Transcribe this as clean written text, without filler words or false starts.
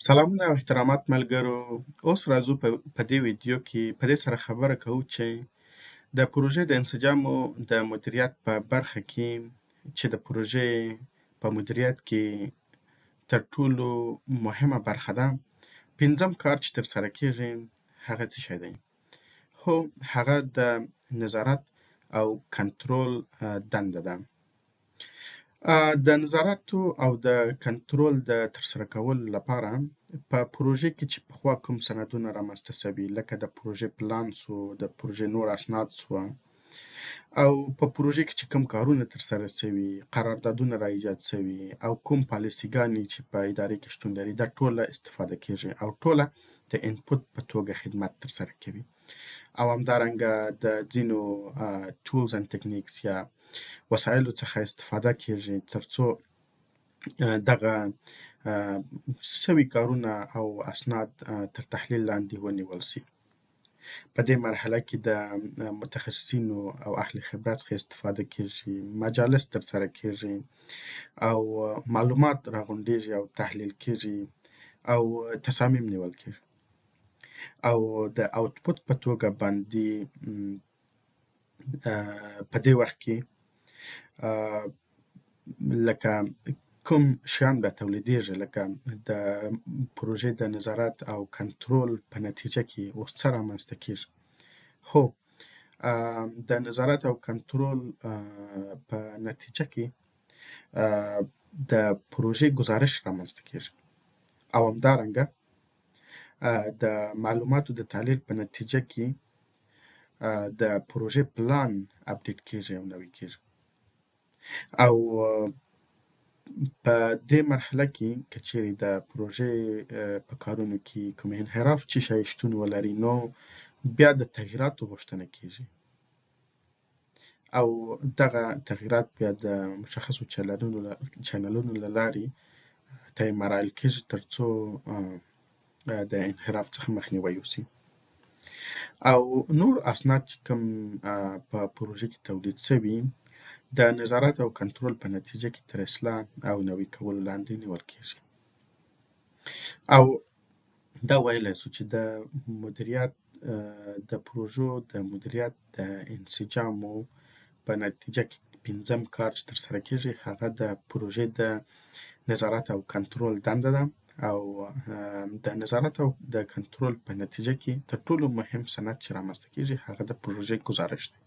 سلامونه او احترامات ملګرو. اوس راځو په دې ویډیو کې په دې سره خبره کوو چې د پروژې د انسجامو د مدیریت په برخه کې چې د پروژې په مدیریت کې تر ټولو مهمه برخه ده. پنځم کار چې ترسره کیږي هغه څه شی دی؟ هو، هغه د نظارت او کنټرول دنده ده. د نظارتو او د کنټرول د ترسره کولو لپاره په پروژې کې چې پخوا کوم سندونه رامنځته سوي لکه د پروژې پلان سو، د پروژې نور اسناد سوه، او په پروژې کې چې کوم کارونه ترسره سوي، قراردادونه را ایجاد سوي او کوم پالیسیګانې چې په ادارې کې شتون لري دا ټوله استفاده کیږي او ټوله د انپوټ په توګه خدمت ترسره کوي. او همدارنګه د ځینو tools and techniques یا وسایلو څخه استفاده کیږي ترڅو دغه سوي کارونه او اسناد تر تحلیل لاندې ونیول سي. په دې مرحله کې د متخصصینو او اهل خبرت څخه استفاده کیږي، مجالس ترسره کیږي او معلومات راغونډیږي او تحلیل کیږي او تصامیم نیول کیږي او د اوټپوټ په توګه باندې په دې وخت کې لکه کوم شیان به تولیدیږي لکه د پروژې د نظارت او کنټرول په نتیجه کې اوس څه رامنځته کیږي؟ هو، د نظارت او کنټرول په نتیجه کې د پروژې گزارش رامنځته کیږي او همدارنګه د معلوماتو د تحلیل په نتیجه کې د پروژې پلان اپډیټ کیږي او نوی کیږي. او په دې مرحله کې که چیرې د پروژې په کارونو کې کوم انحراف چې شی شتون ولري نو بیا د تغییراتو غوښتنه کیږي او دغه تغییرات بیا د مشخصو چینلونو له لارې طی مراحل کیږي ترڅو د انحراف څخه مخنیوی وسي. او نور اسناد چې کوم په پروژې کې تولید سوي د نظارت او کنټرول په نتیجه کې تر اصلاح او نوي کولو لاندې نیول کیږي. او دا ویلی سو چې د مدیریت د پروژو د مدیریت د انسجامو په نتیجه کې پنځم کار چې ترسره کیږي هغه د پروژې د نظارت او کنټرول دنده ده او د نظارت او د کنټرول په نتیجه کې تر ټولو مهم سند چې رامنځته کیږي هغه د پروژې گزارش دی.